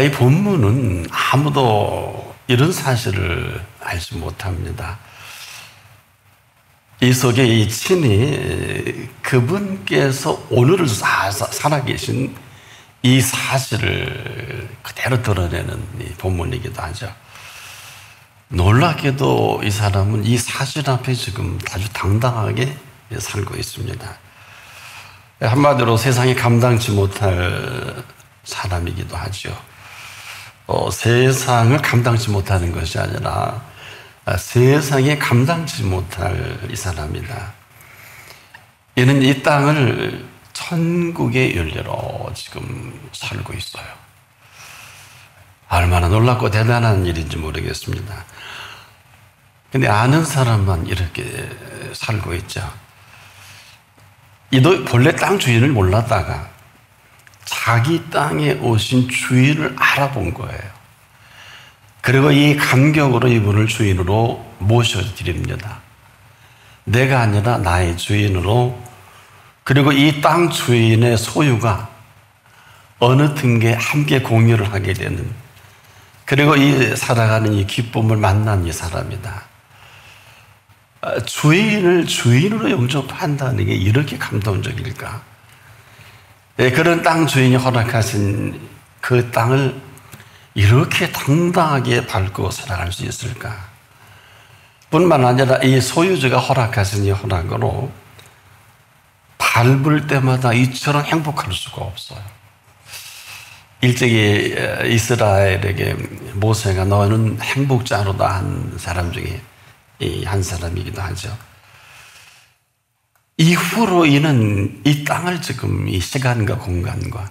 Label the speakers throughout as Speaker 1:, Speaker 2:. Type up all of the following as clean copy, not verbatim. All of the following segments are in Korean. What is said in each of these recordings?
Speaker 1: 이 본문은 아무도 이런 사실을 알지 못합니다. 이 속에 이 친히 그분께서 오늘을 살아계신 이 사실을 그대로 드러내는 이 본문이기도 하죠. 놀랍게도 이 사람은 이 사실 앞에 지금 아주 당당하게 살고 있습니다. 한마디로 세상에 감당치 못할 사람이기도 하죠. 세상을 감당치 못하는 것이 아니라 세상에 감당치 못할 이 사람이다. 이는 이 땅을 천국의 윤리로 지금 살고 있어요. 얼마나 놀랍고 대단한 일인지 모르겠습니다. 근데 아는 사람만 이렇게 살고 있죠. 이도 본래 땅 주인을 몰랐다가 자기 땅에 오신 주인을 알아본 거예요. 그리고 이 감격으로 이분을 주인으로 모셔드립니다. 내가 아니라 나의 주인으로, 그리고 이 땅 주인의 소유가 어느 등에 함께 공유를 하게 되는, 그리고 이 살아가는 이 기쁨을 만난 이 사람이다. 주인을 주인으로 영접한다는 게 이렇게 감동적일까? 그런 땅 주인이 허락하신 그 땅을 이렇게 당당하게 밟고 살아갈 수 있을까? 뿐만 아니라 이 소유주가 허락하신 이 허락으로 밟을 때마다 이처럼 행복할 수가 없어요. 일찍이 이스라엘에게 모세가 너는 행복자로다 한 사람 중에 한 사람이기도 하죠. 이후로 이는 이 땅을 지금 이 시간과 공간과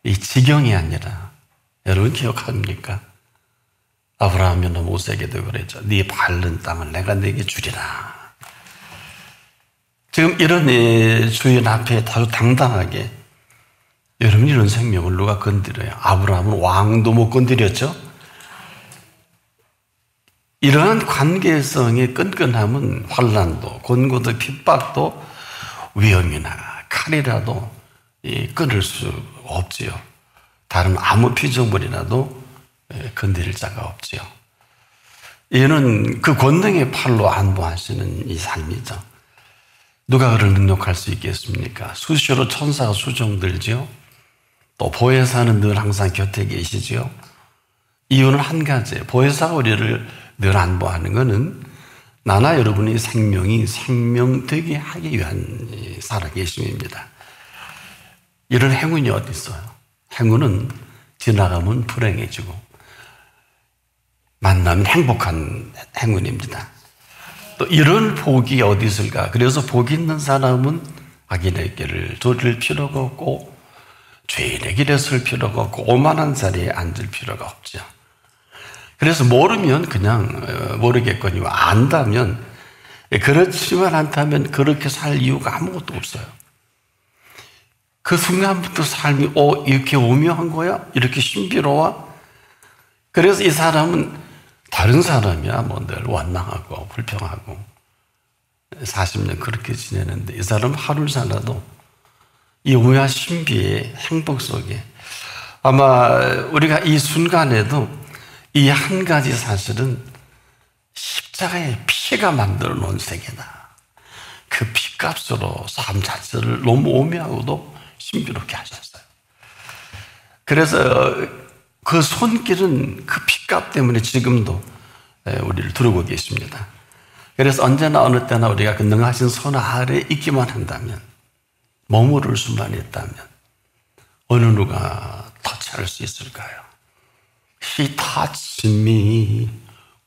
Speaker 1: 이 지경이 아니라, 여러분 기억합니까? 아브라함이나 모세에게도 그랬죠. 네 밟는 땅을 내가 네게 주리라. 지금 이런 주인 앞에 아주 당당하게, 여러분 이런 생명을 누가 건드려요? 아브라함은 왕도 못 건드렸죠? 이러한 관계성의 끈끈함은 환난도, 곤고도, 핍박도, 위험이나 칼이라도 끊을 수 없지요. 다른 아무 피조물이라도 건드릴 자가 없지요. 이는 그 권능의 팔로 안보하시는 이 삶이죠. 누가 그를 능력할 수 있겠습니까? 수시로 천사가 수종들지요. 또 보혜사는 늘 항상 곁에 계시지요. 이유는 한 가지예요. 보혜사가 우리를 늘 안보하는 것은 나나 여러분의 생명이 생명되게 하기 위한 살아계심입니다. 이런 행운이 어디 있어요? 행운은 지나가면 불행해지고 만나면 행복한 행운입니다. 또 이런 복이 어디 있을까? 그래서 복 있는 사람은 악인의 길을 돌릴 필요가 없고 죄인의 길에 설 필요가 없고 오만한 자리에 앉을 필요가 없죠. 그래서 모르면 그냥 모르겠거니와 안다면, 그렇지만 않다면 그렇게 살 이유가 아무것도 없어요. 그 순간부터 삶이 이렇게 오묘한 거야? 이렇게 신비로워? 그래서 이 사람은 다른 사람이야 뭐 늘 원망하고 불평하고 40년 그렇게 지내는데, 이 사람 하루를 살아도 이 오묘한 신비의 행복 속에 아마 우리가 이 순간에도 이 한 가지 사실은 십자가의 피가 만들어 놓은 세계다. 그 피값으로 삶 자체를 너무 오묘하고도 신비롭게 하셨어요. 그래서 그 손길은 그 피값 때문에 지금도 우리를 두르고 계십니다. 그래서 언제나 어느 때나 우리가 그 능하신 손 아래에 있기만 한다면, 머무를 수만 있다면 어느 누가 터치할 수 있을까요? He touched me.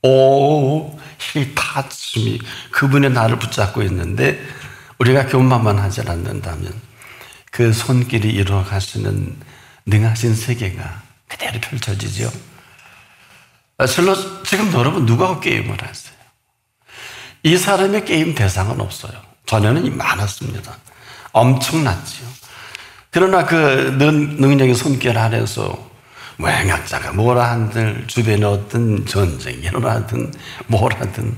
Speaker 1: He touched me. 그분의 나를 붙잡고 있는데 우리가 교만만 하지 않는다면 그 손길이 이루어 가시는 능하신 세계가 그대로 펼쳐지죠. 실로 지금 여러분 누가 게임을 하세요? 이 사람의 게임 대상은 없어요. 전에는 많았습니다. 엄청났지요. 그러나 그 능력의 손길 아래서 뭐 행악자가 뭐라 한들, 주변에 어떤 전쟁이 일어나든 뭐라든,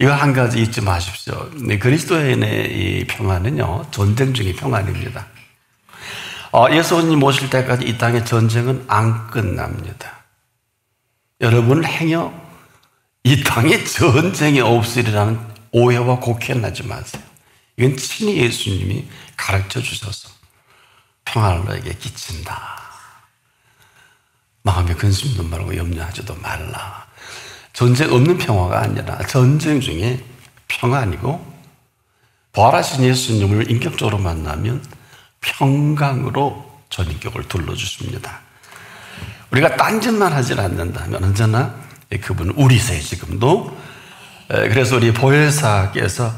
Speaker 1: 이거 한 가지 잊지 마십시오. 그리스도인의 이 평안은요, 전쟁 중의 평안입니다. 예수님 오실 때까지 이 땅의 전쟁은 안 끝납니다. 여러분 행여 이 땅에 전쟁이 없으리라는 오해와 곡해는 하지 마세요. 이건 친히 예수님이 가르쳐 주셔서 평안을 너에게 끼친다. 마음에 근심도 말고 염려하지도 말라. 전쟁 없는 평화가 아니라 전쟁 중에 평안이고, 부활하신 예수님을 인격적으로 만나면 평강으로 전인격을 둘러주십니다. 우리가 딴짓만 하지 않는다면 언제나 그분은 우리 새 지금도, 그래서 우리 보혜사께서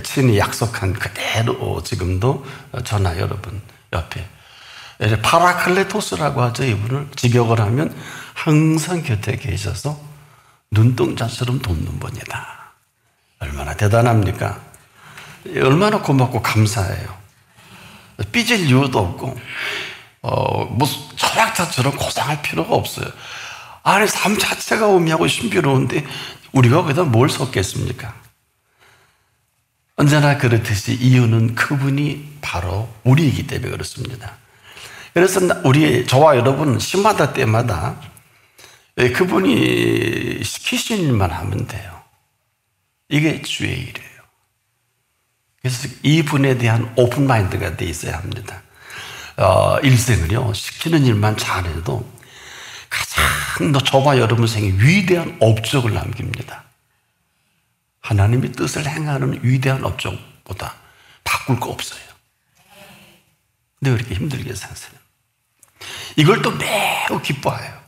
Speaker 1: 친히 약속한 그대로 지금도 저나 여러분 옆에 파라클레토스라고 하죠. 이분을 직역을 하면 항상 곁에 계셔서 눈동자처럼 돕는 분이다. 얼마나 대단합니까? 얼마나 고맙고 감사해요. 삐질 이유도 없고 무슨 철학자처럼 고상할 필요가 없어요. 아니 삶 자체가 오묘하고 신비로운데 우리가 거기다 뭘 섞겠습니까? 언제나 그렇듯이 이유는 그분이 바로 우리이기 때문에 그렇습니다. 그래서 저와 여러분 시마다 때마다 그분이 시키신 일만 하면 돼요. 이게 주의 일이에요. 그래서 이분에 대한 오픈 마인드가 돼 있어야 합니다. 일생을요 시키는 일만 잘해도 가장 저와 여러분 생에 위대한 업적을 남깁니다. 하나님의 뜻을 행하는 위대한 업적보다 바꿀 거 없어요. 근데 왜 이렇게 힘들게 사세요? 이걸 또 매우 기뻐해요.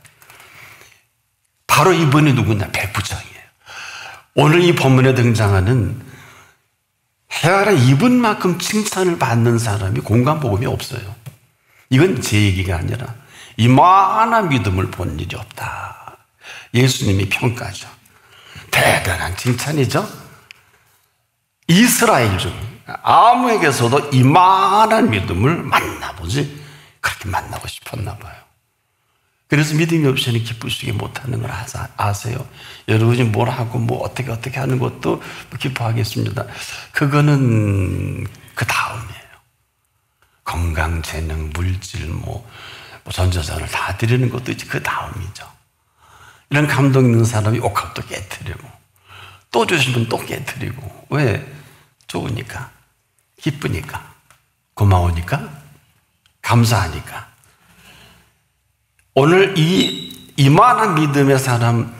Speaker 1: 바로 이분이 누구냐? 백부장이에요. 오늘 이 본문에 등장하는 헤아라 이분만큼 칭찬을 받는 사람이 공간복음이 없어요. 이건 제 얘기가 아니라 이만한 믿음을 본 일이 없다. 예수님이 평가죠. 대단한 칭찬이죠. 이스라엘 중 아무에게서도 이만한 믿음을 만나보지 그렇게 만나고 싶었나 봐요. 그래서 믿음이 없이는 기쁘시게 못하는 걸 아세요? 여러분이 뭘 하고 뭐 어떻게 하는 것도 기뻐하겠습니다. 그거는 그 다음이에요. 건강, 재능, 물질, 전자산을 다 드리는 것도 이제 그 다음이죠. 이런 감동 있는 사람이 옥합도 깨트리고 또 주시면 또 깨트리고. 왜? 좋으니까, 기쁘니까, 고마우니까, 감사하니까. 오늘 이만한 믿음의 사람,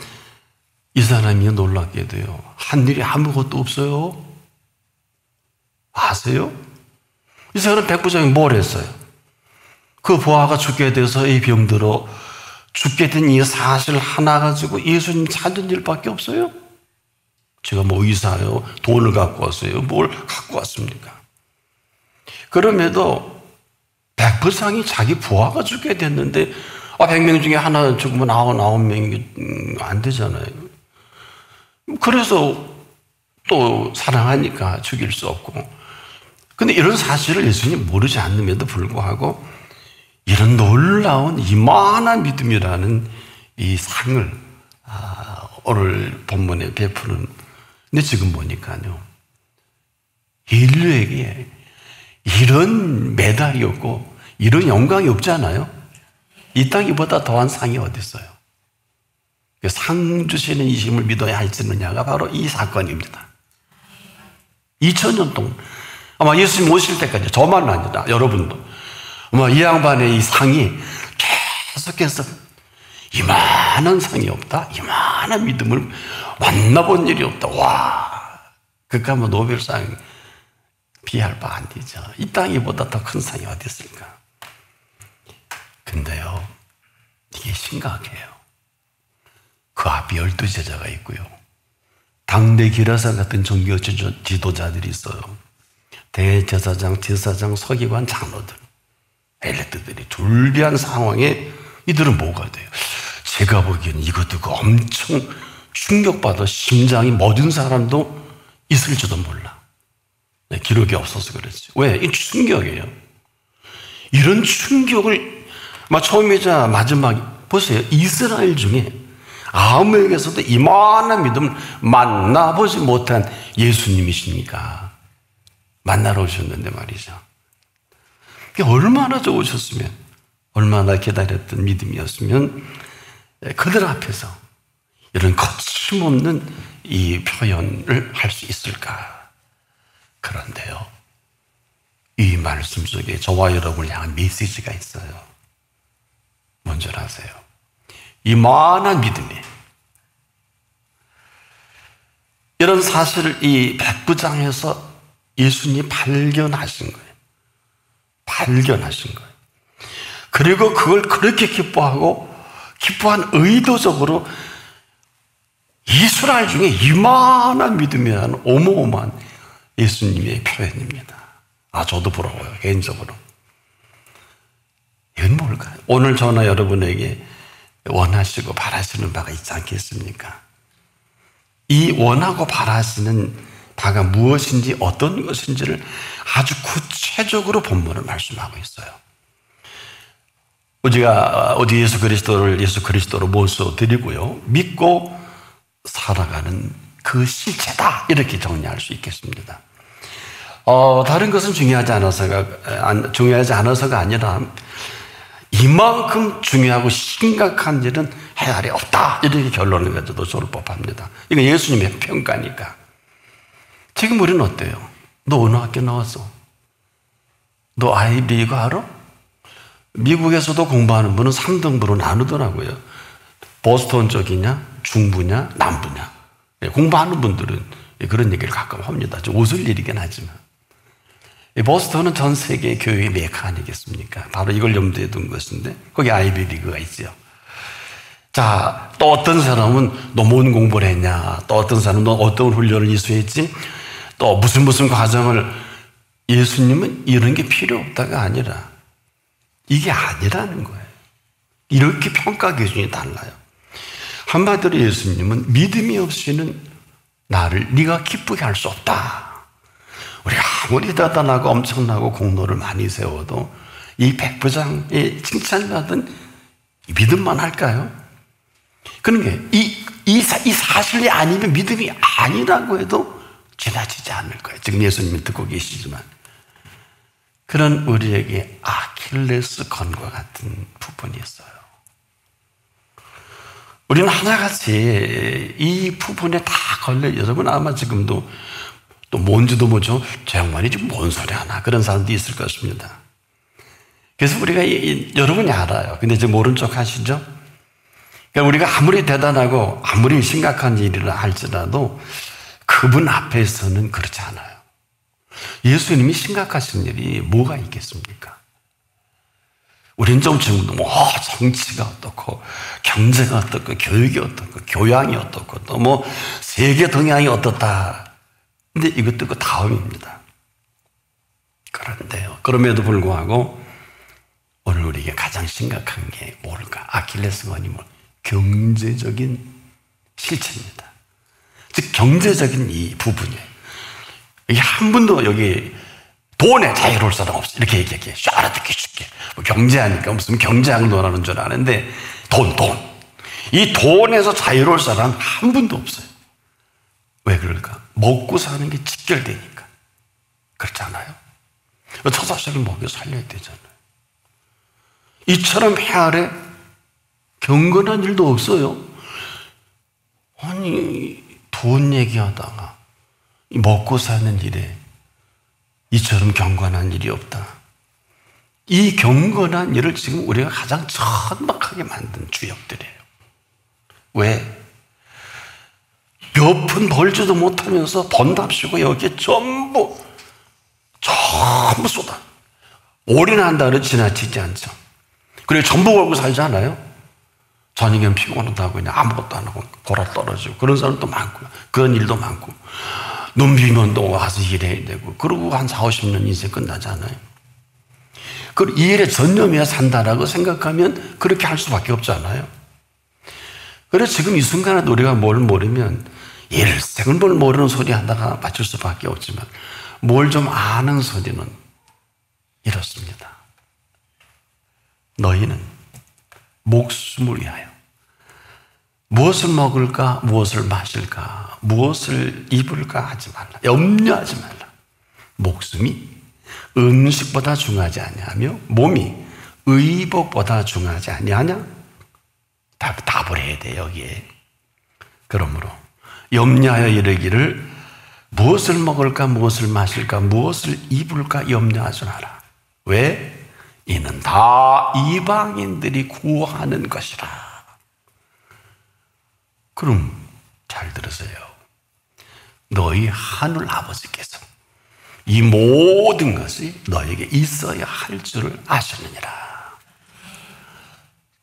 Speaker 1: 이 사람이 놀랍게도요 한 일이 아무것도 없어요. 아세요? 이 사람 백부장이 뭘 했어요? 그 부하가 죽게 돼서 이 병들어 죽게 된 이 사실 하나 가지고 예수님 찾은 일밖에 없어요. 제가 의사요, 돈을 갖고 왔어요, 뭘 갖고 왔습니까? 그럼에도 백부장이 자기 부하가 죽게 됐는데 100명 중에 하나 죽으면 99명이 안 되잖아요. 그래서 또 사랑하니까 죽일 수 없고. 근데 이런 사실을 예수님이 모르지 않음에도 불구하고 이런 놀라운 이만한 믿음이라는 이 상을 오늘 본문에 베푸는. 근데 지금 보니까요 인류에게 이런 메달이 없고 이런 영광이 없잖아요. 이 땅이보다 더한 상이 어디 있어요? 상 주시는 이심을 믿어야 할지느냐가 바로 이 사건입니다. 2000년 동안 아마 예수님 오실 때까지 저만 아니라 여러분도 이 양반의 이 상이 계속해서 이만한 상이 없다, 이만한 믿음을 만나본 일이 없다. 와, 그러니까 노벨상 비할 바 안 되죠. 이 땅이보다 더 큰 상이 어디 있을까? 근데요 이게 심각해요. 그 앞에 12제자가 있고요 당대 기라사 같은 종교 지도자들이 있어요. 대제사장, 제사장, 서기관, 장로들, 엘리트들이 둘비한 상황에 이들은 뭐가 돼요? 제가 보기에는 이거 듣고 엄청 충격받아 심장이 멎은 사람도 있을지도 몰라. 기록이 없어서 그렇지. 왜? 이 충격이에요. 이런 충격을 처음이자 마지막, 보세요. 이스라엘 중에 아무에게서도 이만한 믿음을 만나보지 못한 예수님이십니까? 만나러 오셨는데 말이죠. 그게 얼마나 좋으셨으면, 얼마나 기다렸던 믿음이었으면 그들 앞에서 이런 거침없는 이 표현을 할 수 있을까? 그런데요, 이 말씀 속에 저와 여러분을 향한 메시지가 있어요. 뭔지 아세요? 이만한 믿음이, 이런 사실을 이 백부장에서 예수님이 발견하신 거예요. 발견하신 거예요. 그리고 그걸 그렇게 기뻐한 의도적으로 이스라엘 중에 이만한 믿음이라는 어마어마한 예수님의 표현입니다. 저도 부러워요, 개인적으로. 이건 뭘까요? 오늘 저나 여러분에게 원하시고 바라시는 바가 있지 않겠습니까? 이 원하고 바라시는 바가 무엇인지, 어떤 것인지를 아주 구체적으로 본문을 말씀하고 있어요. 우리가 예수 그리스도로 모셔드리고요, 믿고 살아가는 그 실체다, 이렇게 정리할 수 있겠습니다. 다른 것은 중요하지 않아서가 아니라 이만큼 중요하고 심각한 일은 해 아래 없다, 이렇게 결론을 가져도 좋을 법합니다. 이건 예수님의 평가니까. 지금 우리는 어때요? 너 어느 학교 나왔어? 너 아이비리그 알아? 미국에서도 공부하는 분은 3등분으로 나누더라고요. 보스턴 쪽이냐, 중부냐, 남부냐. 공부하는 분들은 그런 얘기를 가끔 합니다. 좀 웃을 일이긴 하지만. 보스턴은 전 세계 교육의 메카 아니겠습니까? 바로 이걸 염두에 둔 것인데, 거기 아이비리그가 있죠. 자, 또 어떤 사람은 너 뭔 공부를 했냐, 또 어떤 사람은 너 어떤 훈련을 이수했지, 또 무슨 과정을. 예수님은 이런 게 필요 없다가 아니라 이게 아니라는 거예요. 이렇게 평가 기준이 달라요. 한마디로 예수님은 믿음이 없이는 나를 네가 기쁘게 할 수 없다. 우리가 아무리 대단하고 엄청나고 공로를 많이 세워도 이 백부장의 칭찬받은 믿음만 할까요? 그러니까 이 사실이 아니면 믿음이 아니라고 해도 지나치지 않을 거예요. 지금 예수님이 듣고 계시지만. 그런 우리에게 아킬레스 건과 같은 부분이 있어요. 우리는 하나같이 이 부분에 다 걸려. 여러분 아마 지금도 또 뭔지도 모르죠. 저 양반이 지금 뭔 소리 하나, 그런 사람도 있을 것입니다. 그래서 우리가 여러분이 알아요. 근데 이제 모른 척 하시죠? 그러니까 우리가 아무리 대단하고 아무리 심각한 일이라 할지라도 그분 앞에서는 그렇지 않아요. 예수님이 심각하신 일이 뭐가 있겠습니까? 우린 좀 지금 정치가 어떻고, 경제가 어떻고, 교육이 어떻고, 교양이 어떻고, 또 세계 동향이 어떻다. 근데 이것도 그 다음입니다. 그런데요, 그럼에도 불구하고 오늘 우리에게 가장 심각한 게 뭘까? 아킬레스건이 경제적인 실체입니다. 즉 경제적인 이 부분이에요. 한 분도 여기 돈에 자유로울 사람 없어, 이렇게 얘기해. 알아듣기 쉽게. 경제하니까 무슨 경제학을 논하는 줄 아는데, 돈. 이 돈에서 자유로울 사람 한 분도 없어요. 왜 그럴까? 먹고 사는 게 직결되니까. 그렇지 않아요? 처자식을 먹여 살려야 되잖아요. 이처럼 해 아래 경건한 일도 없어요. 아니, 돈 얘기하다가 먹고 사는 일에 이처럼 경건한 일이 없다. 이 경건한 일을 지금 우리가 가장 천박하게 만든 주역들이에요. 왜? 몇 푼 벌지도 못하면서 번답시고 여기에 전부 쏟아. 올인한다는 지나치지 않죠. 그리고 전부 걸고 살지 않아요? 저녁엔 피곤하다고 그냥 아무것도 안 하고 골아 떨어지고, 그런 사람도 많고, 그런 일도 많고, 눈 비면 또 와서 일해야 되고, 그러고 한 40-50년 인생 끝나지 않아요? 이 일에 전념해야 산다라고 생각하면 그렇게 할 수밖에 없잖아요. 그래서 지금 이 순간에 우리가 뭘 모르면 일생을 뭘 모르는 소리 하다가 맞출 수밖에 없지만, 뭘 좀 아는 소리는 이렇습니다. 너희는 목숨을 위하여 무엇을 먹을까, 무엇을 마실까, 무엇을 입을까 하지 말라. 염려하지 말라. 목숨이 음식보다 중요하지 아니하며 몸이 의복보다 중요하지 아니하냐? 답을 해야 돼 여기에. 그러므로 염려하여 이르기를 무엇을 먹을까 무엇을 마실까 무엇을 입을까 염려하지 마라. 왜? 이는 다 이방인들이 구하는 것이라. 그럼 잘 들으세요. 너희 하늘 아버지께서 이 모든 것이 너에게 있어야 할 줄을 아시느니라.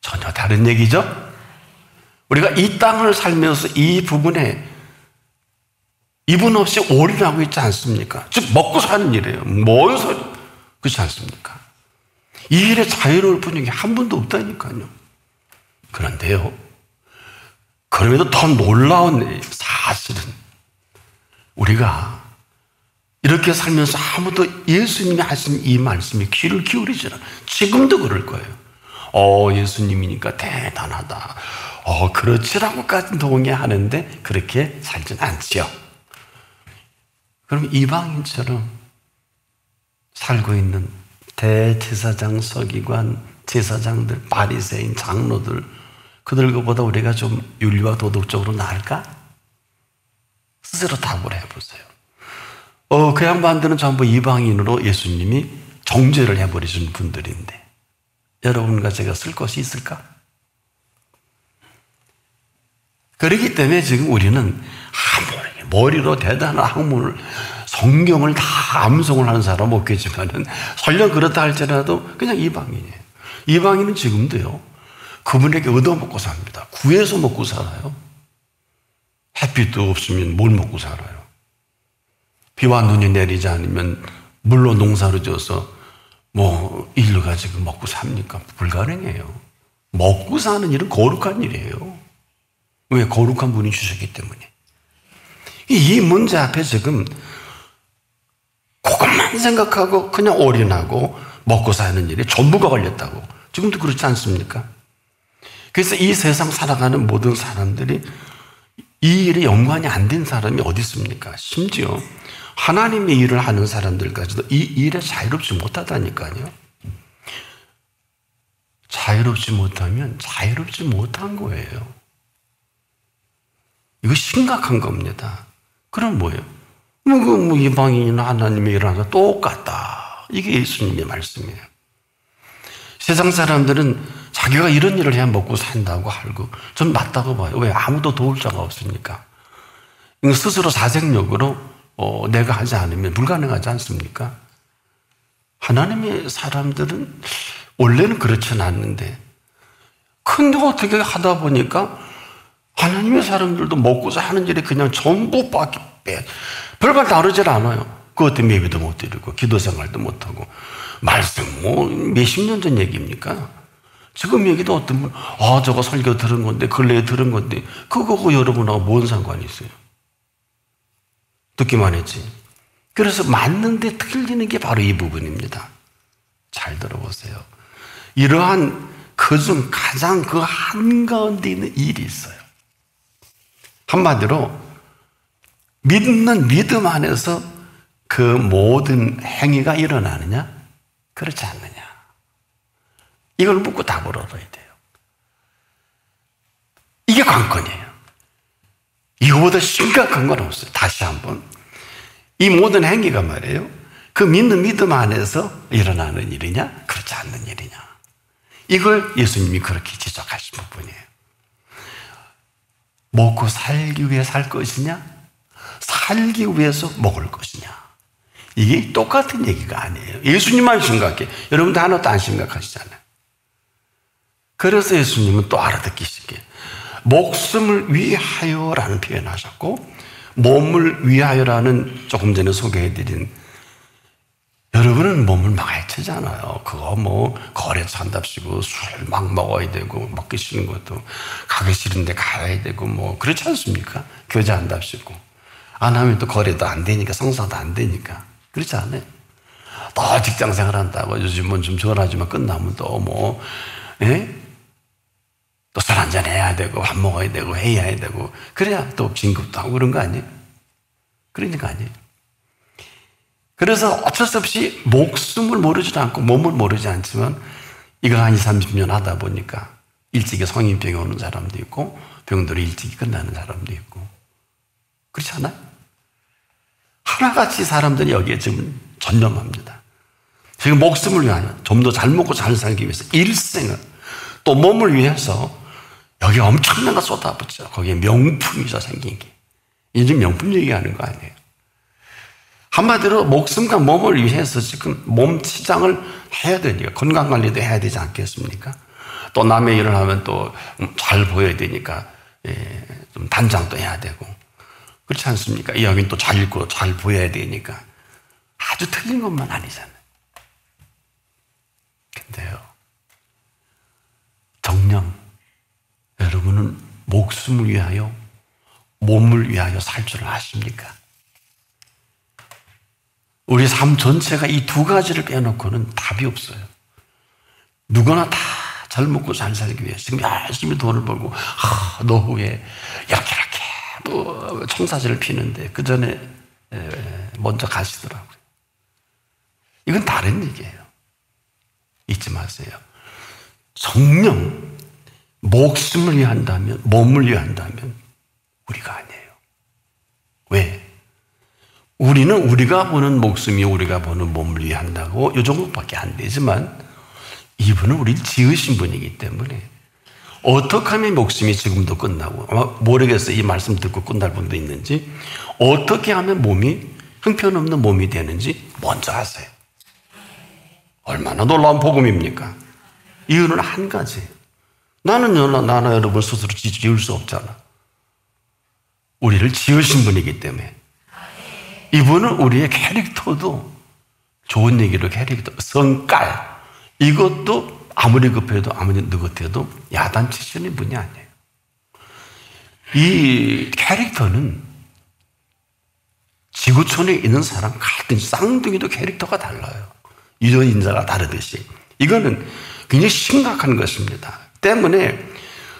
Speaker 1: 전혀 다른 얘기죠. 우리가 이 땅을 살면서 이 부분에 이분 없이 올인하고 있지 않습니까? 즉 먹고 사는 일이에요. 뭔 소리? 그렇지 않습니까? 이 일에 자유로울 분이 한 분도 없다니까요. 그런데요, 그럼에도 더 놀라운 사실은 우리가 이렇게 살면서 아무도 예수님이 하신 이 말씀에 귀를 기울이지 않아요. 지금도 그럴 거예요. 예수님이니까 대단하다. 그렇지라고까지 동의하는데 그렇게 살진 않지요. 그럼 이방인처럼 살고 있는 대제사장, 서기관, 제사장들, 바리새인, 장로들, 그들보다 우리가 좀 윤리와 도덕적으로 나을까? 스스로 답을 해보세요. 그 양반들은 전부 이방인으로 예수님이 정죄를 해버리신 분들인데 여러분과 제가 쓸 것이 있을까? 그렇기 때문에 지금 우리는 머리로 대단한 학문을 성경을 다 암송을 하는 사람은 없겠지만은 설령 그렇다 할지라도 그냥 이방인이에요. 이방인은 지금도요 그분에게 얻어먹고 삽니다. 구해서 먹고 살아요. 햇빛도 없으면 뭘 먹고 살아요? 비와 눈이 내리지 않으면 물로 농사를 지어서 일로 가지고 먹고 삽니까? 불가능해요. 먹고 사는 일은 거룩한 일이에요. 왜? 거룩한 분이 주셨기 때문에. 이 문제 앞에 지금 그것만 생각하고 그냥 올인하고 먹고 사는 일이 전부가 걸렸다고. 지금도 그렇지 않습니까? 그래서 이 세상 살아가는 모든 사람들이 이 일에 연관이 안 된 사람이 어디 있습니까? 심지어 하나님의 일을 하는 사람들까지도 이 일에 자유롭지 못하다니까요. 자유롭지 못하면 자유롭지 못한 거예요. 이거 심각한 겁니다. 그럼 뭐예요? 이방인이나 하나님의 일을 하나 똑같다. 이게 예수님의 말씀이에요. 세상 사람들은 자기가 이런 일을 해야 먹고 산다고 알고 전 맞다고 봐요. 왜? 아무도 도울 자가 없으니까. 스스로 사생력으로 내가 하지 않으면 불가능하지 않습니까? 하나님의 사람들은 원래는 그렇지는 않는데 근데 어떻게 하다 보니까 하나님의 사람들도 먹고 사는 일이 그냥 전부 별걸 다르질 않아요. 그것 때문에 예배도 못 드리고 기도 생활도 못하고 말씀 몇십 년 전 얘기입니까? 지금 얘기도 어떤 분 저거 설교 들은 건데 근래에 들은 건데 그거하고 여러분하고 뭔 상관이 있어요? 듣기만 했지. 그래서 맞는데 틀리는 게 바로 이 부분입니다. 잘 들어보세요. 이러한 그중 가장 그 한가운데 있는 일이 있어요. 한마디로 믿는 믿음 안에서 그 모든 행위가 일어나느냐 그렇지 않느냐 이걸 묻고 답을 얻어야 돼요. 이게 관건이에요. 이거보다 심각한 건 없어요. 다시 한번 이 모든 행위가 말이에요 그 믿는 믿음 안에서 일어나는 일이냐 그렇지 않는 일이냐 이걸 예수님이 그렇게 지적하신 부분이에요. 먹고 살기 위해 살 것이냐 살기 위해서 먹을 것이냐 이게 똑같은 얘기가 아니에요. 예수님만 심각해. 여러분도 하나도 안 심각하시잖아요. 그래서 예수님은 또 알아듣기 쉽게 목숨을 위하여라는 표현을 하셨고 몸을 위하여라는 조금 전에 소개해드린 여러분은 몸을 막 해치잖아요. 그거 거래처 한답시고 술 막 먹어야 되고 먹기 싫은 것도 가기 싫은데 가야 되고 그렇지 않습니까? 교제한답시고 안 하면 또 거래도 안 되니까 성사도 안 되니까 그렇지 않아요? 또 직장생활 한다고 요즘은 좀 저하지만 끝나면 또 또 술 한잔 해야 되고 밥 먹어야 되고 해야 되고 그래야 또 진급도 하고 그런 거 아니에요? 그러니까 아니에요. 그래서 어쩔 수 없이 목숨을 모르지도 않고 몸을 모르지 않지만 이걸 한 20, 30년 하다 보니까 일찍이 성인병이 오는 사람도 있고 병들이 일찍이 끝나는 사람도 있고 그렇지 않아요? 하나같이 사람들이 여기에 지금 전념합니다. 지금 목숨을 위하여 좀 더 잘 먹고 잘 살기 위해서 일생을 또 몸을 위해서 여기 엄청난 거 쏟아붓죠. 거기에 명품이 저 생긴 게. 이제 명품 얘기하는 거 아니에요. 한마디로 목숨과 몸을 위해서 지금 몸 치장을 해야 되니까 건강관리도 해야 되지 않겠습니까? 또 남의 일을 하면 또 잘 보여야 되니까 좀 단장도 해야 되고 그렇지 않습니까? 이야기는 또 잘 읽고 잘 보여야 되니까 아주 틀린 것만 아니잖아요. 근데요, 정녕 여러분은 목숨을 위하여 몸을 위하여 살 줄 아십니까? 우리 삶 전체가 이 두 가지를 빼놓고는 답이 없어요. 누구나 다 잘 먹고 잘 살기 위해 지금 열심히 돈을 벌고 노후에 이렇게 뭐 청사진을 피는데 그 전에 먼저 가시더라고요. 이건 다른 얘기예요. 잊지 마세요. 정녕 목숨을 위한다면, 몸을 위한다면 우리가 아니에요. 왜? 우리는 우리가 보는 목숨이 우리가 보는 몸을 위한다고 이 정도밖에 안 되지만 이분은 우리를 지으신 분이기 때문에 어떻게 하면 목숨이 지금도 끝나고 아마 모르겠어요. 이 말씀 듣고 끝날 분도 있는지 어떻게 하면 몸이 형편없는 몸이 되는지 먼저 하세요. 얼마나 놀라운 복음입니까? 이유는 한 가지예요. 나나 여러분 스스로 지을 수 없잖아. 우리를 지으신 분이기 때문에 이분은 우리의 캐릭터도 좋은 얘기로 캐릭터, 성깔 이것도 아무리 급해도 아무리 느긋해도 야단치시는 분이 아니에요. 이 캐릭터는 지구촌에 있는 사람 같은 쌍둥이도 캐릭터가 달라요. 유전 인자가 다르듯이 이거는 굉장히 심각한 것입니다. 때문에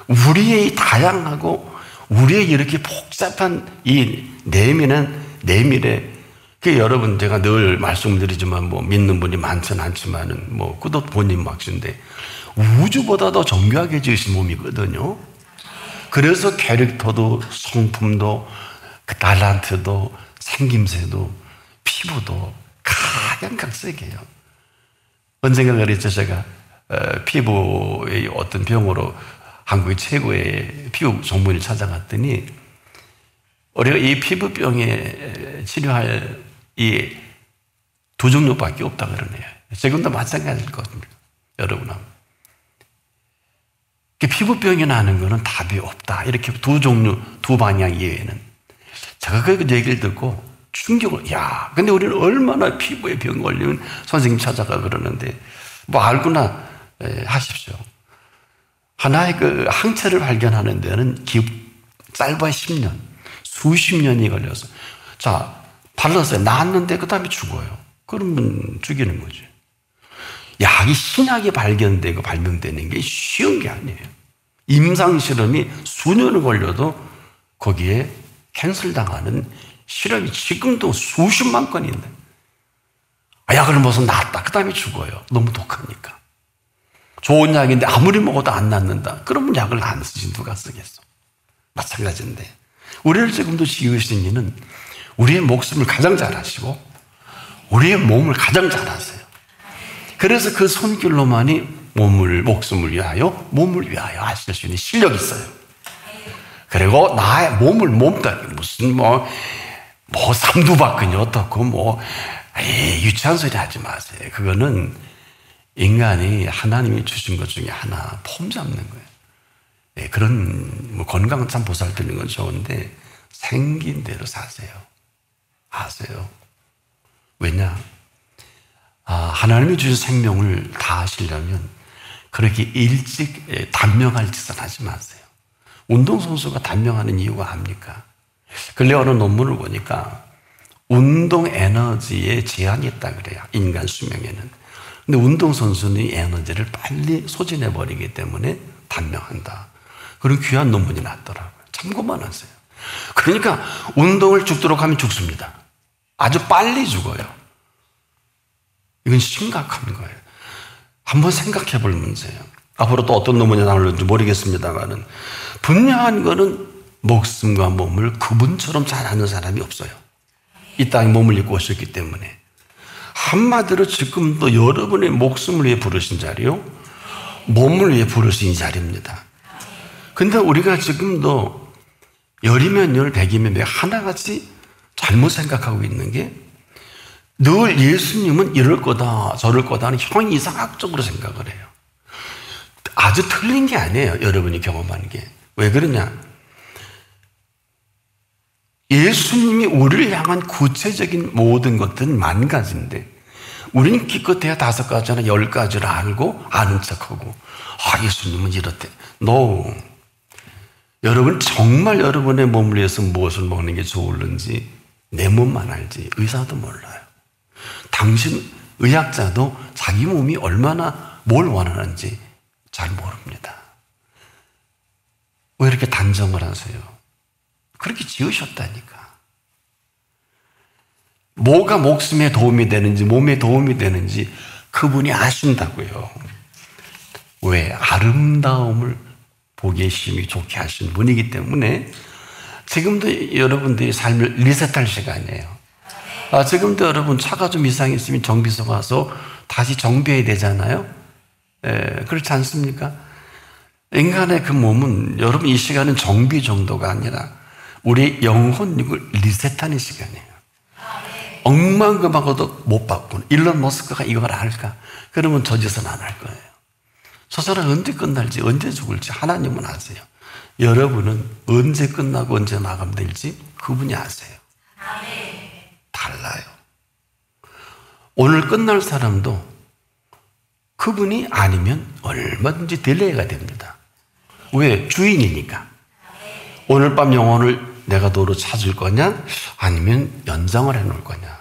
Speaker 1: 우리의 다양하고 우리의 이렇게 복잡한 이 내밀에 여러분 제가 늘 말씀드리지만 뭐 믿는 분이 많지는 않지만은 뭐 그것도 본인 몫인데 우주보다 더 정교하게 지으신 몸이거든요. 그래서 캐릭터도 성품도 그 달란트도 생김새도 피부도 각양각색이에요. 언젠가 그랬죠. 제가 피부의 어떤 병으로 한국의 최고의 피부 전문의를 찾아갔더니 우리가 이 피부병에 치료할 이 두 종류밖에 없다 그러네요. 지금도 마찬가지일 겁니다. 여러분하고. 피부병이 나는 거는 답이 없다. 이렇게 두 종류, 두 방향 이외에는. 제가 그 얘기를 듣고 충격을, 근데 우리는 얼마나 피부에 병 걸리면 선생님 찾아가 그러는데, 뭐 알구나 하십시오. 하나의 그 항체를 발견하는 데는 짧아야 10년, 수십 년이 걸려서. 자, 발랐어요. 나았는데 그 다음에 죽어요. 그러면 죽이는 거죠. 약이 신약이 발명되는 게 쉬운 게 아니에요. 임상 실험이 수년을 걸려도 거기에 캔슬당하는 실험이 지금도 수십만 건인데 약을 먹어서 낫다. 그 다음에 죽어요. 너무 독하니까. 좋은 약인데 아무리 먹어도 안 낫는다. 그러면 약을 안 쓰지 누가 쓰겠어. 마찬가지인데 우리를 지금도 지으신 이는 우리의 목숨을 가장 잘 아시고 우리의 몸을 가장 잘 아세요. 그래서 그 손길로만이 목숨을 위하여 몸을 위하여 하실 수 있는 실력이 있어요. 그리고 나의 몸을 몸따기 무슨 삼두박근이 어떻고 유치한 소리 하지 마세요. 그거는 인간이 하나님이 주신 것 중에 하나 폼 잡는 거예요. 그런 건강 참 보살피는 건 좋은데 생긴 대로 사세요. 아세요. 왜냐? 하나님이 주신 생명을 다 하시려면 그렇게 일찍 단명할 짓은 하지 마세요. 운동선수가 단명하는 이유가 압니까? 근래 어느 논문을 보니까 운동 에너지에 제한이 있다 그래요. 인간 수명에는. 근데 운동선수는 이 에너지를 빨리 소진해버리기 때문에 단명한다. 그런 귀한 논문이 났더라고요. 참고만 하세요. 그러니까 운동을 죽도록 하면 죽습니다. 아주 빨리 죽어요. 이건 심각한 거예요. 한번 생각해 볼 문제예요. 앞으로 또 어떤 논문이 나올는지 모르겠습니다만은 분명한 거는 목숨과 몸을 그분처럼 잘 아는 사람이 없어요. 이 땅에 몸을 입고 오셨기 때문에. 한마디로 지금도 여러분의 목숨을 위해 부르신 자리요, 몸을 위해 부르신 자리입니다. 근데 우리가 지금도 열이면 열, 백이면 백 하나같이 잘못 생각하고 있는 게 늘 예수님은 이럴 거다 저럴 거다 하는 형이상학적으로 생각을 해요. 아주 틀린 게 아니에요. 여러분이 경험하는 게. 왜 그러냐? 예수님이 우리를 향한 구체적인 모든 것들은 만 가지인데 우리는 기껏해야 5가지나 10가지를 알고 아는 척하고 예수님은 이렇대. No. 여러분 정말 여러분의 몸을 위해서 무엇을 먹는 게 좋을는지 내 몸만 알지 의사도 몰라요. 당신 의학자도 자기 몸이 얼마나 뭘 원하는지 잘 모릅니다. 왜 이렇게 단정을 하세요? 그렇게 지으셨다니까. 뭐가 목숨에 도움이 되는지 몸에 도움이 되는지 그분이 아신다고요. 왜? 아름다움을 보기에 심히 좋게 하신 분이기 때문에 지금도 여러분들이 삶을 리셋할 시간이에요. 지금도 여러분 차가 좀 이상이 있으면 정비소 가서 다시 정비해야 되잖아요. 그렇지 않습니까? 인간의 그 몸은 여러분 이 시간은 정비 정도가 아니라 우리 영혼력을 리셋하는 시간이에요. 억만금하고도 못 바꾸는 일론 머스크가 이걸 알까? 그러면 저 짓은 안 할 거예요. 저 사람 언제 끝날지 언제 죽을지 하나님은 아세요. 여러분은 언제 끝나고 언제 마감될지 그분이 아세요. 달라요. 오늘 끝날 사람도 그분이 아니면 얼마든지 딜레이가 됩니다. 왜? 주인이니까. 오늘 밤 영혼을 내가 너로 찾을 거냐? 아니면 연장을 해놓을 거냐?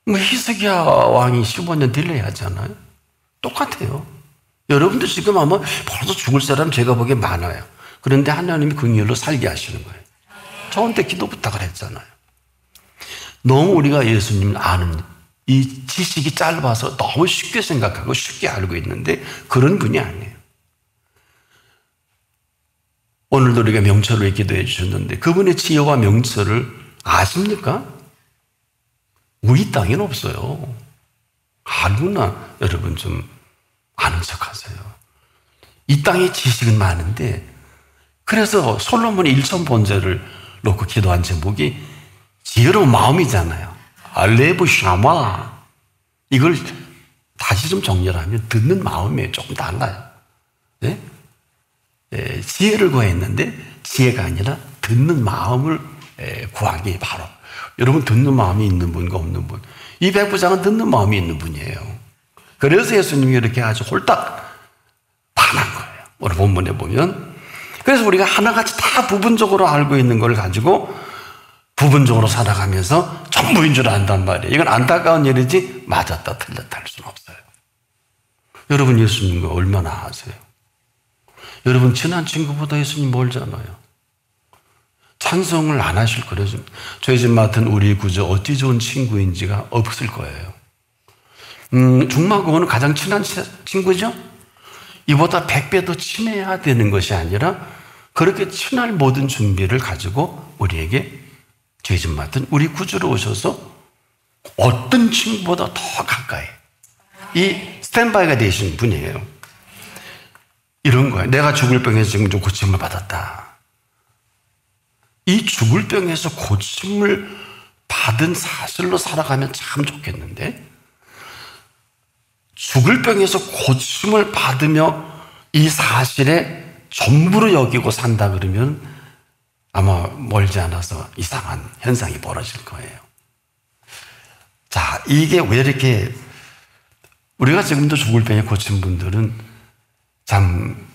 Speaker 1: 히스기야 왕이 15년 딜레이 하잖아요. 똑같아요. 여러분도 지금 아마 벌써 죽을 사람 제가 보기에 많아요. 그런데 하나님이 긍휼로 살게 하시는 거예요. 저한테 기도 부탁을 했잖아요. 너무 우리가 예수님을 아는 이 지식이 짧아서 너무 쉽게 생각하고 쉽게 알고 있는데 그런 분이 아니에요. 오늘도 우리가 명철을 기도해 주셨는데 그분의 지혜와 명철을 아십니까? 우리 땅에는 없어요. 알구나. 여러분 좀 아는 척하세요. 이 땅에 지식은 많은데 그래서 솔로몬이 1,000번제를 놓고 기도한 제목이 지혜로운 마음이잖아요. 알레브 샤마. 이걸 다시 좀 정렬하면 듣는 마음이 조금 달라요. 네? 지혜를 구했는데 지혜가 아니라 듣는 마음을 구하기 바로. 여러분 듣는 마음이 있는 분과 없는 분. 이 백부장은 듣는 마음이 있는 분이에요. 그래서 예수님이 이렇게 아주 홀딱 반한 거예요. 오늘 본문에 보면. 그래서 우리가 하나같이 다 부분적으로 알고 있는 걸 가지고 부분적으로 살아가면서 전부인 줄 안단 말이에요. 이건 안타까운 일이지 맞았다 틀렸다 할 수는 없어요. 여러분 예수님과 얼마나 아세요? 여러분 친한 친구보다 예수님 멀잖아요. 찬송을 안 하실 거래요. 저희 집 맡은 우리 구조 어찌 좋은 친구인지가 없을 거예요. 중마고는 가장 친한 친구죠? 이보다 100배 더 친해야 되는 것이 아니라 그렇게 친할 모든 준비를 가지고 우리에게 저희 집 맡은 우리 구주로 오셔서 어떤 친구보다 더 가까이 이 스탠바이가 되신 분이에요. 이런 거예요. 내가 죽을 병에서 지금 좀 고침을 받았다. 이 죽을 병에서 고침을 받은 사실로 살아가면 참 좋겠는데 죽을 병에서 고침을 받으며 이 사실에 전부로 여기고 산다 그러면 아마 멀지 않아서 이상한 현상이 벌어질 거예요. 자, 이게 왜 이렇게 우리가 지금도 죽을 병에 고친 분들은 참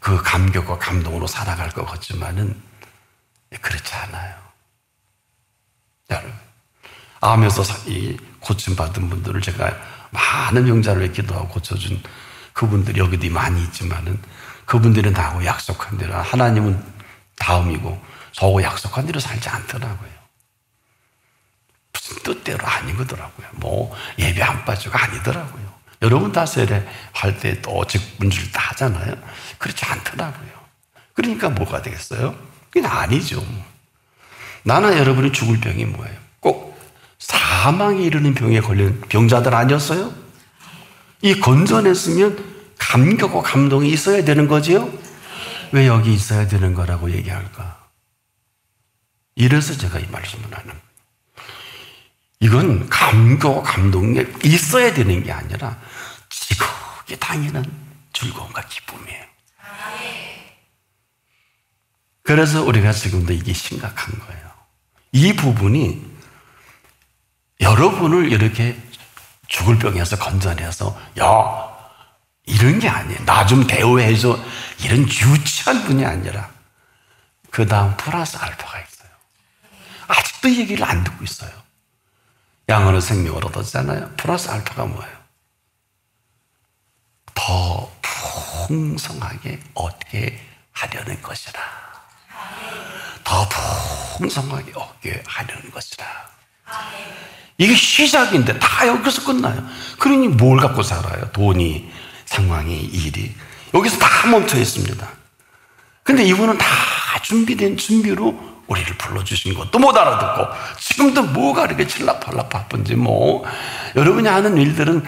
Speaker 1: 그 감격과 감동으로 살아갈 것 같지만은 그렇지 않아요. 여러분, 암에서 이 고침받은 분들을 제가 많은 형제를 기도하고 고쳐준 그분들이 여기도 많이 있지만은 그분들은 나하고 약속한 대로 하나님은 다음이고 저하고 약속한 대로 살지 않더라고요. 무슨 뜻대로 아니더라고요. 뭐 예배 안 빠지고 아니더라고요. 여러분 다 세례할 때 또 직분줄 다 하잖아요. 그렇지 않더라고요. 그러니까 뭐가 되겠어요? 그냥 아니죠. 나나 여러분이 죽을 병이 뭐예요? 꼭 사망에 이르는 병에 걸린 병자들 아니었어요? 이 건전했으면 감격과 감동이 있어야 되는 거지요? 왜 여기 있어야 되는 거라고 얘기할까? 이래서 제가 이 말씀을 하는 거예요. 이건 감격과 감동이 있어야 되는 게 아니라 지극히 당연한 즐거움과 기쁨이에요. 그래서 우리가 지금도 이게 심각한 거예요. 이 부분이 여러분을 이렇게 죽을 병에서 건져내서 야 이런 게 아니에요. 나 좀 대우해줘 이런 유치한 분이 아니라 그 다음 플러스 알파가 있어요. 아직도 얘기를 안 듣고 있어요. 양으로 생명을 얻었잖아요. 플러스 알파가 뭐예요? 더 풍성하게 얻게 하려는 것이라. 더 풍성하게 얻게 하려는 것이라. 이게 시작인데 다 여기서 끝나요. 그러니 뭘 갖고 살아요? 돈이, 상황이, 일이. 여기서 다 멈춰 있습니다. 근데 이분은 다 준비된 준비로 우리를 불러주신 것도 못 알아듣고 지금도 뭐가 이렇게 칠라팔라 바쁜지 뭐 여러분이 하는 일들은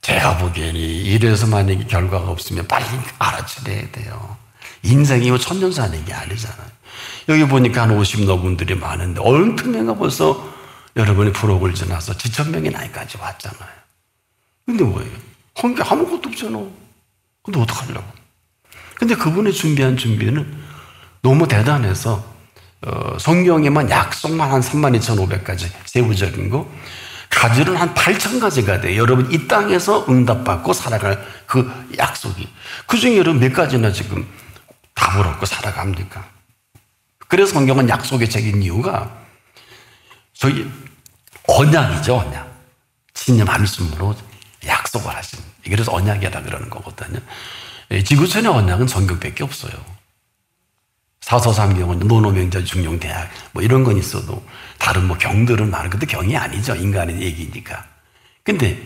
Speaker 1: 제가 보기에는 이래서 만약에 결과가 없으면 빨리 알아차려야 돼요. 인생이 뭐 천년 사는 게 아니잖아요. 여기 보니까 한 50 넘은들이 많은데 얼마나 벌써 여러분이 부록을 지나서 지천명의 나이까지 왔잖아요. 근데 뭐예요? 한 게 아무것도 없잖아. 근데 어떡하려고? 근데 그분의 준비한 준비는 너무 대단해서 성경에만 약속만 한 32,500가지 세부적인 거 가지는 한 8,000가지가 돼요. 여러분 이 땅에서 응답받고 살아갈 그 약속이. 그중에 여러분 몇 가지나 지금 답을 얻고 살아갑니까? 그래서 성경은 약속의 책인 이유가 저기 언약이죠. 언약. 신의 말씀으로 약속을 하신. 그래서 언약이라 그러는 거거든요. 지구촌의 언약은 성경밖에 없어요. 사서삼경은 노노명절 중용대학 뭐 이런 건 있어도 다른 뭐 경들은 많은 것도 경이 아니죠. 인간의 얘기니까. 근데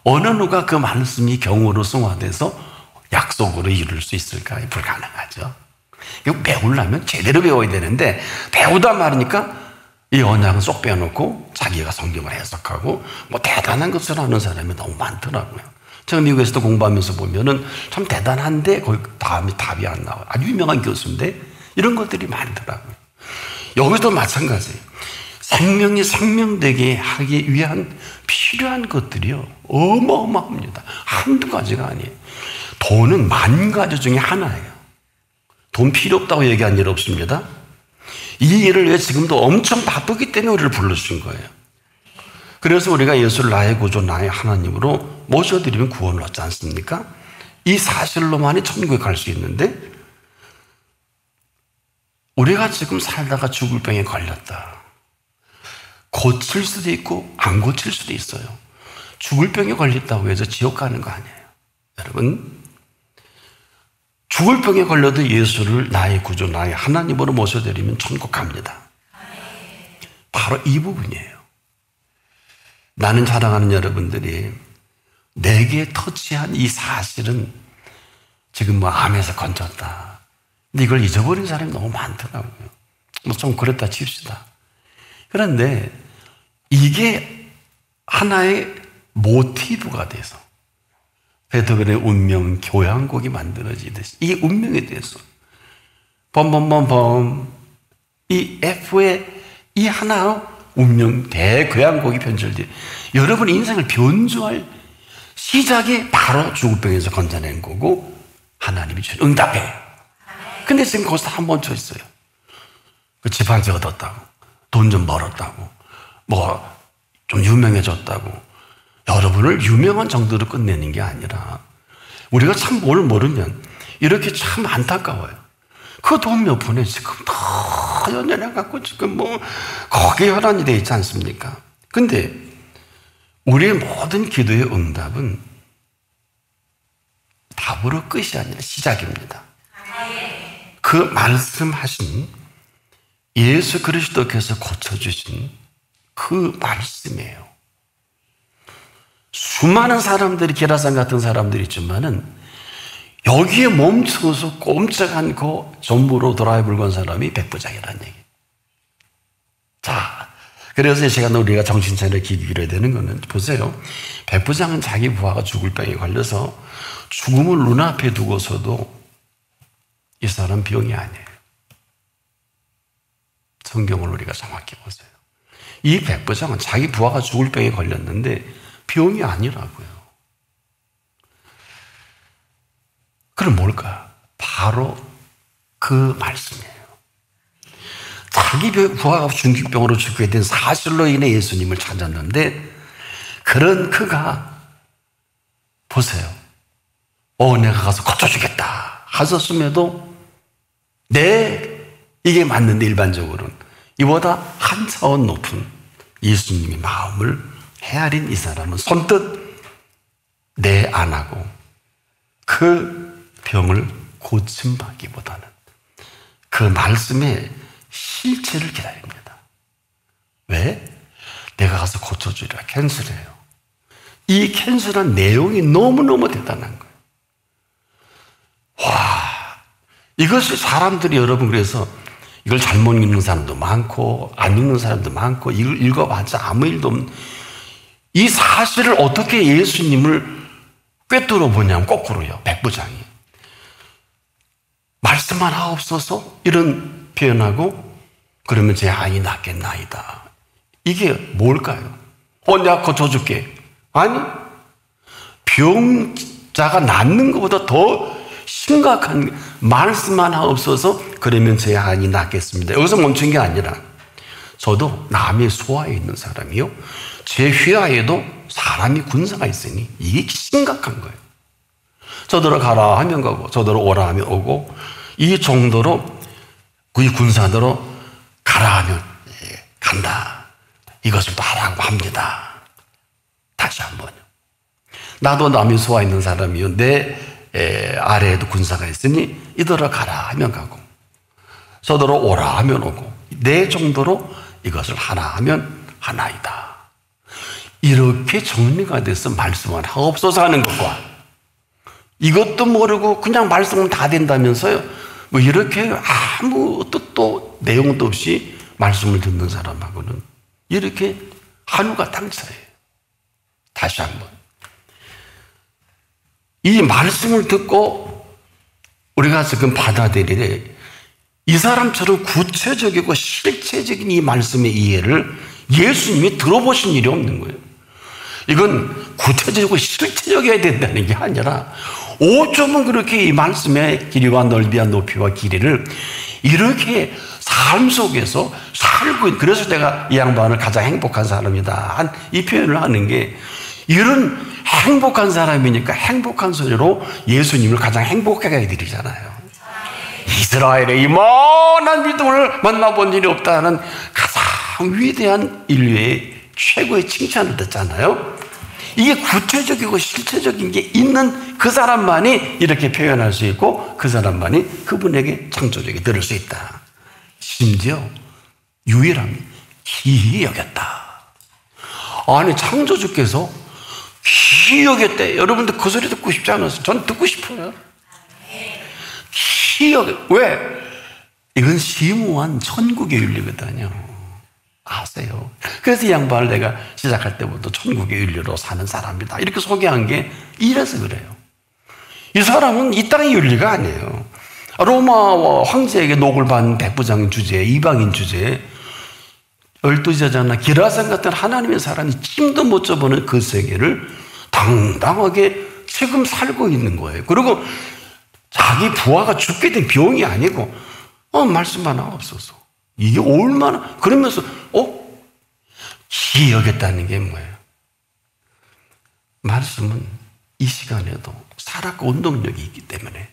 Speaker 1: 어느 누가 그 말씀이 경으로 승화돼서 약속으로 이룰 수 있을까? 불가능하죠. 이거 배우려면 제대로 배워야 되는데 배우다 말이니까 이 언약은 쏙 빼놓고 자기가 성경을 해석하고 뭐 대단한 것을 하는 사람이 너무 많더라고요. 제가 미국에서도 공부하면서 보면은 참 대단한데 거기 다음에 답이 안 나와요. 아주 유명한 교수인데 이런 것들이 많더라고요. 여기도 마찬가지예요. 생명이 생명되게 하기 위한 필요한 것들이요. 어마어마합니다. 한두 가지가 아니에요. 돈은 10,000가지 중에 하나예요. 돈 필요 없다고 얘기한 일 없습니다. 이 일을 위해 지금도 엄청 바쁘기 때문에 우리를 불러주신 거예요. 그래서 우리가 예수를 나의 구주, 나의 하나님으로 모셔드리면 구원을 얻지 않습니까? 이 사실로만이 천국에 갈 수 있는데 우리가 지금 살다가 죽을 병에 걸렸다. 고칠 수도 있고 안 고칠 수도 있어요. 죽을 병에 걸렸다고 해서 지옥 가는 거 아니에요. 여러분 죽을 병에 걸려도 예수를 나의 구주, 나의 하나님으로 모셔드리면 천국 갑니다. 바로 이 부분이에요. 나는 사랑하는 여러분들이 내게 터치한 이 사실은 지금 뭐 암에서 건졌다. 근데 이걸 잊어버린 사람이 너무 많더라고요. 뭐 좀 그랬다 칩시다. 그런데 이게 하나의 모티브가 돼서 베토벤의 운명 교향곡이 만들어지듯이 이 운명에 대해서 범범범범 이 F의 이 하나 운명 대교향곡이 변절돼 여러분 인생을 변주할 시작이 바로 죽을 병에서 건져낸 거고 하나님이 주신 응답이에요. 근데 지금 거기서 다 멈춰 있어요. 그 집 한 채 얻었다고 돈 좀 벌었다고 뭐 좀 유명해졌다고 여러분을 유명한 정도로 끝내는 게 아니라 우리가 참 뭘 모르면 이렇게 참 안타까워요. 그 돈 몇 푼에 지금 다 연연해갖고 지금 뭐 거기에 혈안이 되어 있지 않습니까? 근데 우리의 모든 기도의 응답은 답으로 끝이 아니라 시작입니다. 그 말씀하신 예수 그리스도께서 고쳐주신 그 말씀이에요. 수많은 사람들이, 게라산 같은 사람들이 있지만은 여기에 멈춰서 꼼짝 않고 전부로 드라이브를 건 사람이 백부장이라는 얘기. 자, 그래서 이 시간에 우리가 정신 차려 기기를 되는 거는, 보세요. 백부장은 자기 부하가 죽을 병에 걸려서 죽음을 눈앞에 두고서도 이 사람 병이 아니에요. 성경을 우리가 정확히 보세요. 이 백부장은 자기 부하가 죽을 병에 걸렸는데 병이 아니라고요. 그럼 뭘까? 바로 그 말씀이에요. 자기 부하가 중증병으로 죽게 된 사실로 인해 예수님을 찾았는데, 그런 그가 보세요. 내가 가서 고쳐주겠다 하셨음에도 이게 맞는데 일반적으로는 이보다 한 차원 높은 예수님의 마음을 헤아린 이 사람은 선뜻 안 하고 그 병을 고침받기보다는 그 말씀의 실체를 기다립니다. 왜? 내가 가서 고쳐주리라 캔슬해요. 이 캔슬한 내용이 너무너무 대단한 거예요. 와, 이것이 사람들이, 여러분, 그래서 이걸 잘못 읽는 사람도 많고 안 읽는 사람도 많고 이걸 읽어봤자 아무 일도 없는, 이 사실을 어떻게 예수님을 꿰뚫어 보냐면 거꾸로요. 백부장이 말씀만 하옵소서 이런 표현하고, 그러면 제 아이 낫겠나이다. 이게 뭘까요? 내가 고쳐줄게. 아니, 병자가 낫는 것보다 더 심각한, 말씀만 하옵소서 그러면 제 아이 낫겠습니다. 여기서 멈춘 게 아니라, 저도 남의 소아에 있는 사람이요, 제 휘하에도 사람이 군사가 있으니 이게 심각한 거예요. 저더러 가라 하면 가고 저더러 오라 하면 오고, 이 정도로 그 군사더러 가라 하면 간다. 이것을 또 하라고 합니다. 다시 한번요. 나도 남의 소아에 있는 사람이요, 내 아래에도 군사가 있으니 이더러 가라 하면 가고 저더러 오라 하면 오고, 내 정도로 이것을 하나 하면 하나이다. 이렇게 정리가 돼서 말씀을 하옵소서 하는 것과, 이것도 모르고 그냥 말씀은 다 된다면서요, 뭐 이렇게 아무 뜻도 내용도 없이 말씀을 듣는 사람하고는 이렇게 한우가 땅 차이에요. 다시 한번, 이 말씀을 듣고 우리가 지금 받아들이래, 이 사람처럼 구체적이고 실체적인 이 말씀의 이해를 예수님이 들어보신 일이 없는 거예요. 이건 구체적이고 실체적이어야 된다는 게 아니라, 어쩌면 그렇게 이 말씀의 길이와 넓이와 높이와 길이를 이렇게 삶 속에서 살고 있는, 그래서 내가 이 양반을 가장 행복한 사람이다 이 표현을 하는 게, 이런 행복한 사람이니까 행복한 소리로 예수님을 가장 행복하게 해드리잖아요. 이스라엘의 이만한 믿음을 만나본 일이 없다는 가장 위대한 인류의 최고의 칭찬을 듣잖아요. 이게 구체적이고 실체적인 게 있는 그 사람만이 이렇게 표현할 수 있고, 그 사람만이 그분에게 창조적이 들을 수 있다. 심지어 유일함이 기이 여겼다. 아니, 창조주께서 기이 여겼대. 여러분들 그 소리 듣고 싶지 않았어요? 전 듣고 싶어요. 기이 여겼. 왜? 이건 심오한 천국의 윤리거든요. 아세요? 그래서 이 양반을 내가 시작할 때부터 천국의 윤리로 사는 사람이다 이렇게 소개한 게 이래서 그래요. 이 사람은 이 땅의 윤리가 아니에요. 로마 황제에게 녹을 받은 백부장인 주제에, 이방인 주제에 12제자나 기라산 같은 하나님의 사람이 찜도 못 쪄보는 그 세계를 당당하게 지금 살고 있는 거예요. 그리고 자기 부하가 죽게 된 병이 아니고 말씀만 하옵소서. 이게 얼마나, 그러면서 기이 여겼다는 게 뭐예요? 말씀은 이 시간에도 살아있고 운동력이 있기 때문에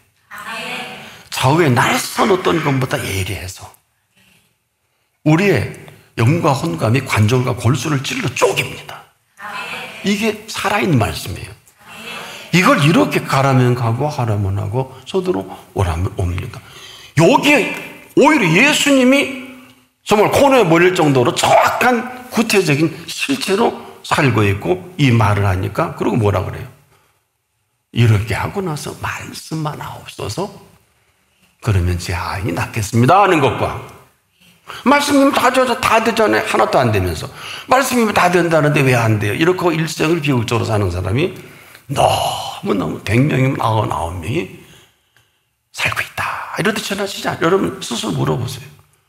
Speaker 1: 좌우의 날선 어떤 것보다 예리해서 우리의 영과 혼감이 관절과 골수를 찔러 쪼갭니다. 이게 살아있는 말씀이에요. 이걸 이렇게 가라면 가고 하라면 하고 서두로 오라면 옵니다. 여기에 오히려 예수님이 정말 코너에 몰릴 정도로 정확한 구체적인 실체로 살고 있고 이 말을 하니까 그리고 뭐라 그래요? 이렇게 하고 나서 말씀만 하옵소서 그러면 제 아인이 낫겠습니다 하는 것과 말씀이면 다 되잖아요. 하나도 안 되면서 말씀이면 다 된다는데 왜 안 돼요? 이렇게 일생을 비극적으로 사는 사람이 너무너무 100명이면 99명이 살고 있다 이렇게 전하시지 않아요? 여러분 스스로 물어보세요.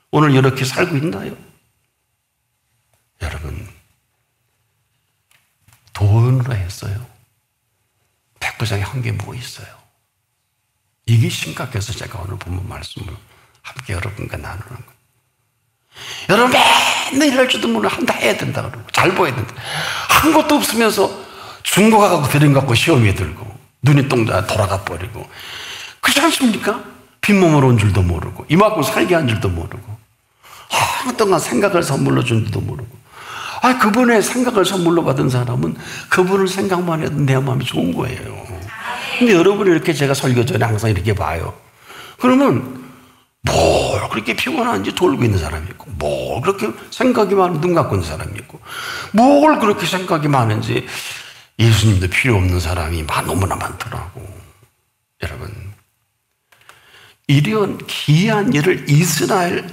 Speaker 1: 오늘 이렇게 살고 있나요? 여러분 돈으로 했어요. 백부장이 한 게 뭐 있어요? 이게 심각해서 제가 오늘 본문 말씀을 함께 여러분과 나누는 거예요. 여러분 맨날 일할 줄도 모르고 한다 해야 된다 그러고 잘 보여야 된다. 한 것도 없으면서 중고 가고 비린 갖고 시험에 들고 눈이 똥자 돌아가 버리고 그렇지 않습니까? 빈몸으로 온 줄도 모르고 이만큼 살게 한 줄도 모르고 한동안 생각을 선물로 준 줄도 모르고 그분의 생각을 선물로 받은 사람은 그분을 생각만 해도 내 마음이 좋은 거예요. 근데 여러분이 이렇게 제가 설교 전에 항상 이렇게 봐요. 그러면 뭘 그렇게 피곤한지 돌고 있는 사람이 있고 뭘 그렇게 생각이 많은 눈 감고 있는 사람이 있고 뭘 그렇게 생각이 많은지 예수님도 필요 없는 사람이 너무나 많더라고. 여러분 이런 귀한 일을 이스라엘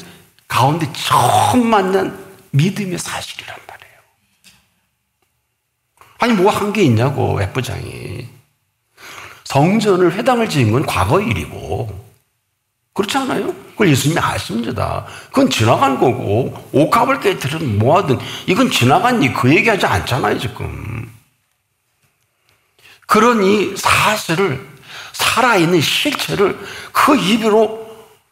Speaker 1: 가운데 처음 만난 믿음의 사실이란 말이에요. 아니 뭐 한 게 있냐고. 백부장이 성전을 회당을 지은 건 과거 일이고 그렇지 않아요? 그걸 예수님이 아십니다. 그건 지나간 거고 옥합을 깨뜨리든 뭐하든 이건 지나간 일 그 얘기하지 않잖아요 지금. 그런 이 사실을 살아있는 실체를 그 입으로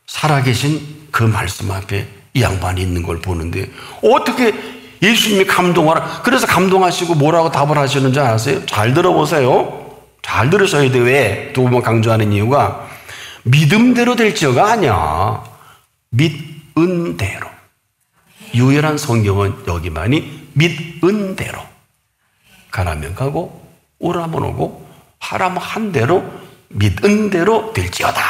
Speaker 1: 살아계신 그 말씀 앞에 이 양반이 있는 걸 보는데 어떻게 예수님이 감동하라. 그래서 감동하시고 뭐라고 답을 하시는지 아세요? 잘 들어보세요. 잘 들으셔야 돼요. 왜? 두 번 강조하는 이유가 믿음대로 될지어가 아니야. 믿은대로. 유일한 성경은 여기만이 믿은대로. 가라면 가고 오라면 오고 하라면 한 대로 믿은 대로 될지어다.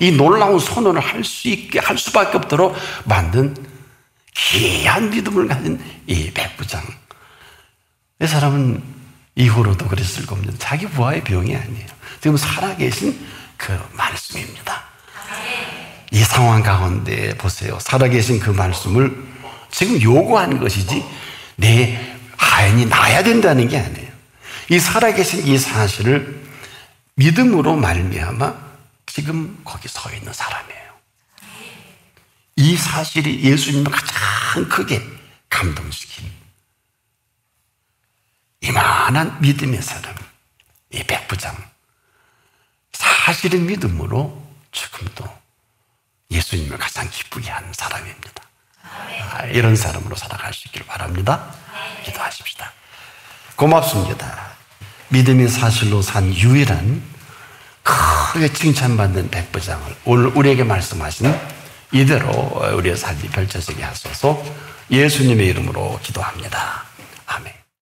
Speaker 1: 이 놀라운 선언을 할 수밖에 없도록 만든 귀한 믿음을 가진 이 백부장. 이 사람은 이후로도 그랬을 겁니다. 자기 부하의 병이 아니에요. 지금 살아계신 그 말씀입니다. 이 상황 가운데 보세요. 살아계신 그 말씀을 지금 요구하는 것이지 내 아인이 나야 된다는 게 아니에요. 이 살아계신 이 사실을 믿음으로 말미암아 지금 거기 서 있는 사람이에요. 이 사실이 예수님을 가장 크게 감동시킨 이만한 믿음의 사람, 이 백부장. 사실은 믿음으로 지금도 예수님을 가장 기쁘게 하는 사람입니다. 이런 사람으로 살아갈 수 있기를 바랍니다. 기도하십시다. 고맙습니다. 믿음의 사실로 산 유일한 크게 칭찬받는 백부장을 오늘 우리에게 말씀하신 이대로 우리의 삶이 펼쳐지게 하소서. 예수님의 이름으로 기도합니다. 아멘.